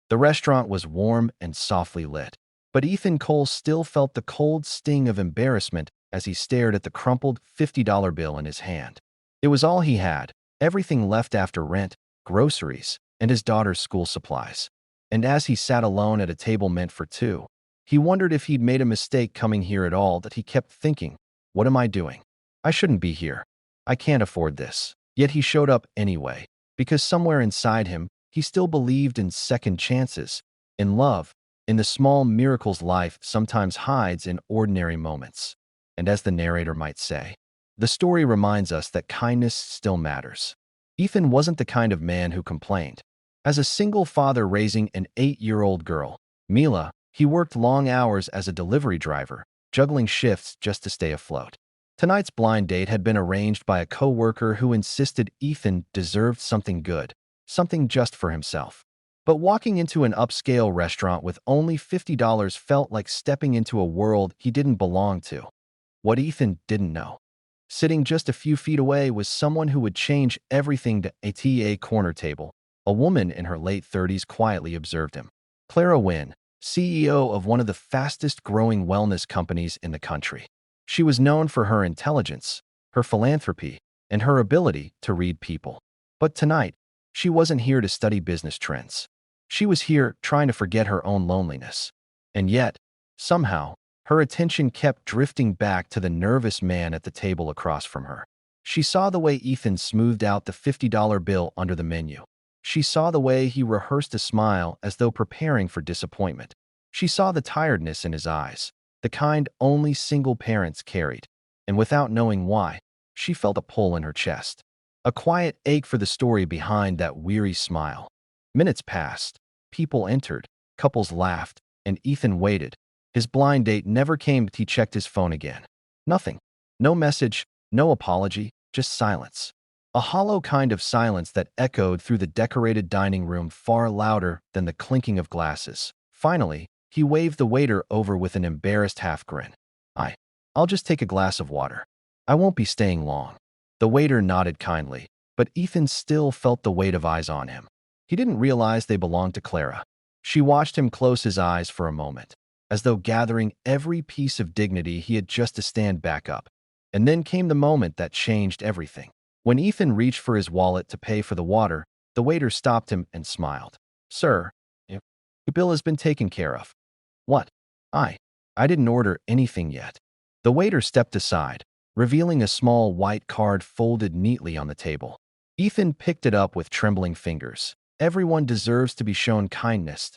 The restaurant was warm and softly lit, but Ethan Cole still felt the cold sting of embarrassment as he stared at the crumpled $50 bill in his hand. It was all he had, everything left after rent, groceries, and his daughter's school supplies. And as he sat alone at a table meant for two, he wondered if he'd made a mistake coming here at all. That he kept thinking, what am I doing? I shouldn't be here. I can't afford this. Yet he showed up anyway, because somewhere inside him, he still believed in second chances, in love, in the small miracles life sometimes hides in ordinary moments. And as the narrator might say, the story reminds us that kindness still matters. Ethan wasn't the kind of man who complained. As a single father raising an 8-year-old girl, Mila, he worked long hours as a delivery driver, juggling shifts just to stay afloat. Tonight's blind date had been arranged by a co-worker who insisted Ethan deserved something good, something just for himself. But walking into an upscale restaurant with only $50 felt like stepping into a world he didn't belong to. What Ethan didn't know, sitting just a few feet away, was someone who would change everything. To at a corner table, a woman in her late 30s quietly observed him. Clara Wynn, CEO of one of the fastest-growing wellness companies in the country. She was known for her intelligence, her philanthropy, and her ability to read people. But tonight, she wasn't here to study business trends. She was here trying to forget her own loneliness. And yet, somehow, her attention kept drifting back to the nervous man at the table across from her. She saw the way Ethan smoothed out the $50 bill under the menu. She saw the way he rehearsed a smile as though preparing for disappointment. She saw the tiredness in his eyes, the kind only single parents carried. And without knowing why, she felt a pull in her chest, a quiet ache for the story behind that weary smile. Minutes passed. People entered, couples laughed, and Ethan waited. His blind date never came. He checked his phone again. Nothing. No message, no apology, just silence. A hollow kind of silence that echoed through the decorated dining room far louder than the clinking of glasses. Finally, he waved the waiter over with an embarrassed half-grin. I'll just take a glass of water. I won't be staying long. The waiter nodded kindly, but Ethan still felt the weight of eyes on him. He didn't realize they belonged to Clara. She watched him close his eyes for a moment, as though gathering every piece of dignity he had just to stand back up. And then came the moment that changed everything. When Ethan reached for his wallet to pay for the water, the waiter stopped him and smiled. Sir, your bill has been taken care of. What? I didn't order anything yet. The waiter stepped aside, revealing a small white card folded neatly on the table. Ethan picked it up with trembling fingers. Everyone deserves to be shown kindness.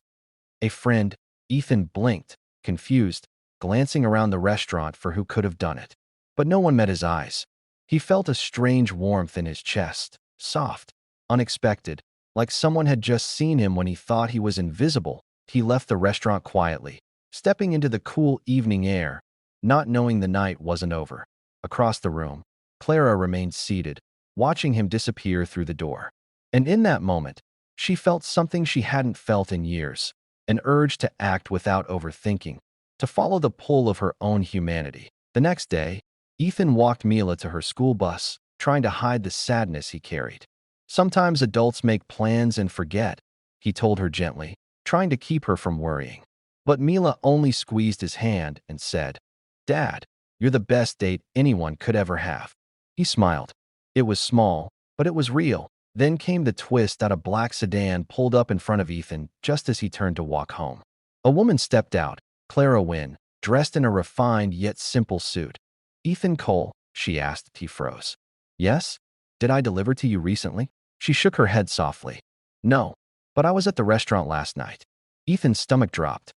A friend. Ethan blinked, confused, glancing around the restaurant for who could have done it. But no one met his eyes. He felt a strange warmth in his chest, soft, unexpected, like someone had just seen him when he thought he was invisible. He left the restaurant quietly, stepping into the cool evening air, not knowing the night wasn't over. Across the room, Clara remained seated, watching him disappear through the door. And in that moment, she felt something she hadn't felt in years, an urge to act without overthinking, to follow the pull of her own humanity. The next day, Ethan walked Mila to her school bus, trying to hide the sadness he carried. Sometimes adults make plans and forget, he told her gently, trying to keep her from worrying. But Mila only squeezed his hand and said, Dad, you're the best date anyone could ever have. He smiled. It was small, but it was real. Then came the twist that a black sedan pulled up in front of Ethan just as he turned to walk home. A woman stepped out, Clara Wynn, dressed in a refined yet simple suit. Ethan Cole, she asked. He froze. Yes? Did I deliver to you recently? She shook her head softly. No, but I was at the restaurant last night. Ethan's stomach dropped.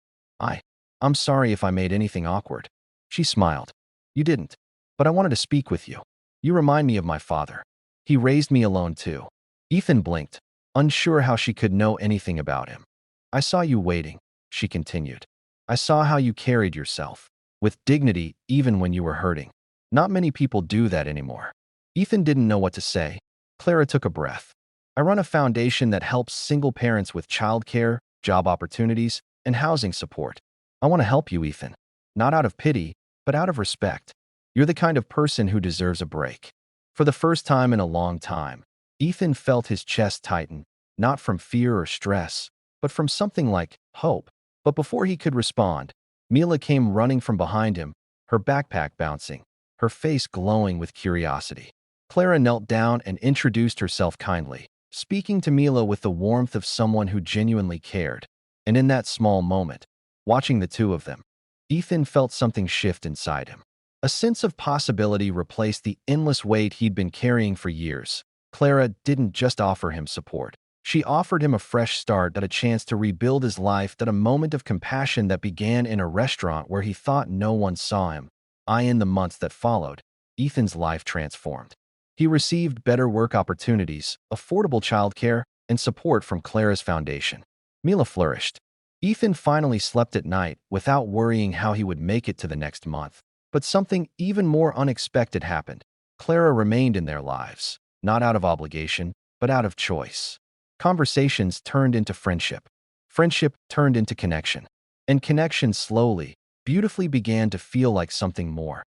I'm sorry if I made anything awkward. She smiled. You didn't, but I wanted to speak with you. You remind me of my father. He raised me alone too. Ethan blinked, unsure how she could know anything about him. I saw you waiting, she continued. I saw how you carried yourself, with dignity even when you were hurting. Not many people do that anymore. Ethan didn't know what to say. Clara took a breath. I run a foundation that helps single parents with childcare, job opportunities, and housing support. I want to help you, Ethan. Not out of pity, but out of respect. You're the kind of person who deserves a break. For the first time in a long time, Ethan felt his chest tighten, not from fear or stress, but from something like hope. But before he could respond, Mila came running from behind him, her backpack bouncing, her face glowing with curiosity. Clara knelt down and introduced herself kindly, speaking to Mila with the warmth of someone who genuinely cared. And in that small moment, watching the two of them, Ethan felt something shift inside him. A sense of possibility replaced the endless weight he'd been carrying for years. Clara didn't just offer him support. She offered him a fresh start, that a chance to rebuild his life, that a moment of compassion that began in a restaurant where he thought no one saw him. In the months that followed, Ethan's life transformed. He received better work opportunities, affordable childcare, and support from Clara's foundation. Mila flourished. Ethan finally slept at night without worrying how he would make it to the next month. But something even more unexpected happened. Clara remained in their lives, not out of obligation, but out of choice. Conversations turned into friendship. Friendship turned into connection. And connection slowly, beautifully began to feel like something more.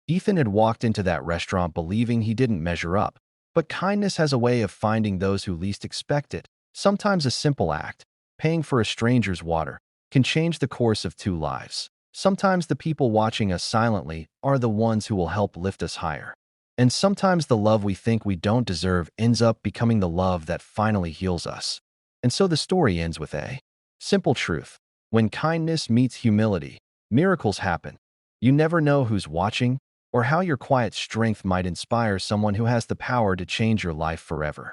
Ethan had walked into that restaurant believing he didn't measure up. But kindness has a way of finding those who least expect it. Sometimes a simple act, paying for a stranger's water, can change the course of two lives. Sometimes the people watching us silently are the ones who will help lift us higher. And sometimes the love we think we don't deserve ends up becoming the love that finally heals us. And so the story ends with a simple truth. When kindness meets humility, miracles happen. You never know who's watching or how your quiet strength might inspire someone who has the power to change your life forever.